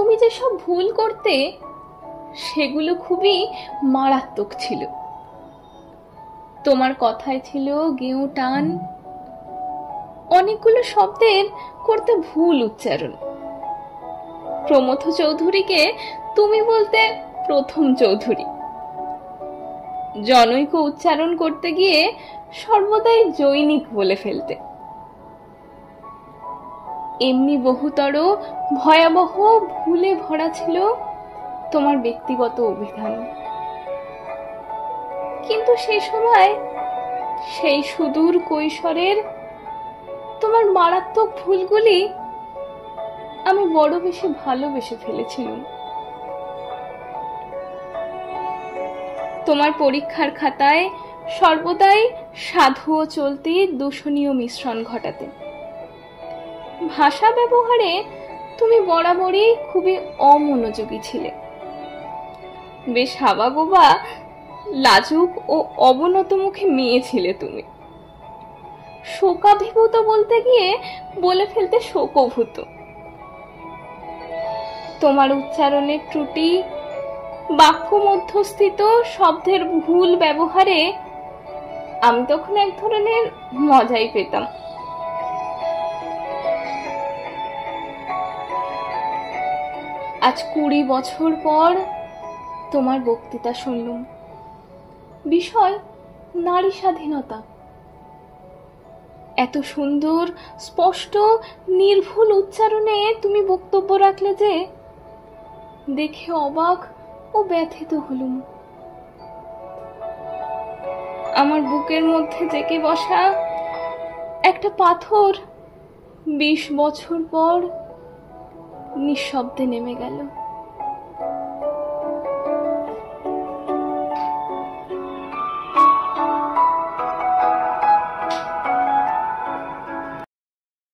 তুমি যেসব ভুল করতে সেগুলো খুবই মারাত্মক ছিল। তোমার কথায় ছিল গেঁয়ো টান, অনেকগুলো শব্দের করতে ভুল উচ্চারণ। প্রমথ চৌধুরীকে তুমি বলতে প্রথম চৌধুরী। জনৈক উচ্চারণ করতে গিয়ে সর্বদাই জৈনিক বলে ফেলতে। এমনি বহুতর ভয়াবহ ভুলে ভরা ছিল তোমার ব্যক্তিগত অভিধান। কিন্তু সেই সময় সেই সুদূর কৈশোরের তোমার মারাত্মক ভুলগুলি আমি বড় বেশি ভালোবেসে ফেলেছিলাম। তোমার পরীক্ষার খাতায় সর্বদাই সাধু ও চলতি দূষণীয় মিশ্রণ ঘটাতে। ভাষা ব্যবহারে তুমি বরাবরই খুবই অমনোযোগী ছিলে। বেশ হাবাগোবা, লাজুক ও অবনত মুখে মেয়ে ছিলে তুমি। শোকাভিভূত বলতে গিয়ে বলে ফেলতে শোকভূত। তোমার উচ্চারণের ত্রুটি, বাক্য মধ্যস্থিত শব্দের ভুল ব্যবহারে আমি তখন এক ধরনের মজাই পেতাম। আজ 20 বছর পর তোমার বক্তৃতা শুনলুম। বিষয় নারী স্বাধীনতা। এত সুন্দর, স্পষ্ট, নির্ভুল উচ্চারণে তুমি বক্তব্য রাখলে যে দেখে অবাক ও ব্যথিত হলুম। আমার বুকের মধ্যে জেঁকে বসা একটা পাথর 20 বছর পর নিঃশব্দে নেমে গেল।